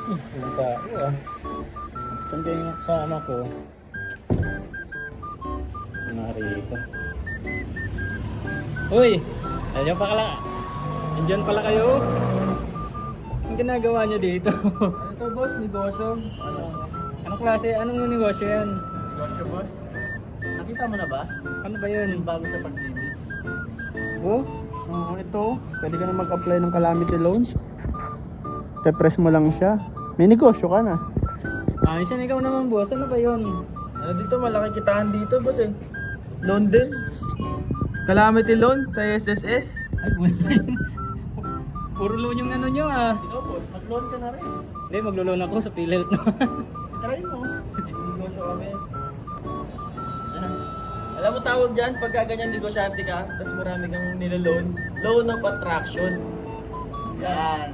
Ang tao ah. Saan yung kasama ko? Narito. Uy! Ayun pa kala. Nandiyan pala kayo. Ang ginagawa niyo dito? Ito boss, negosyo. Anong klase? Anong negosyo yan? Negosyo boss. Nakita mo na ba? Ano ba yun? Yung bago sa pag-ibig. Oh, ito. Pwede ka na mag-apply ng calamity loan. Te-press mo lang siya. May negosyo ka na. Ayos yan, ikaw naman boss. Ano ba yun? Ano dito, malaki kitaan dito boss eh. Loan din. Calamity loan sa SSS. Ay, puro loan yung ano nyo ah. Ikaw boss, mag-loan ka na rin. Hindi, maglo-loan ako sa PhilHealth. Try mo. Negosyo kami. Alam mo tawag dyan, pagka ganyan negosyante ka, tapos marami kang nilaloan, loan of attraction. Yan.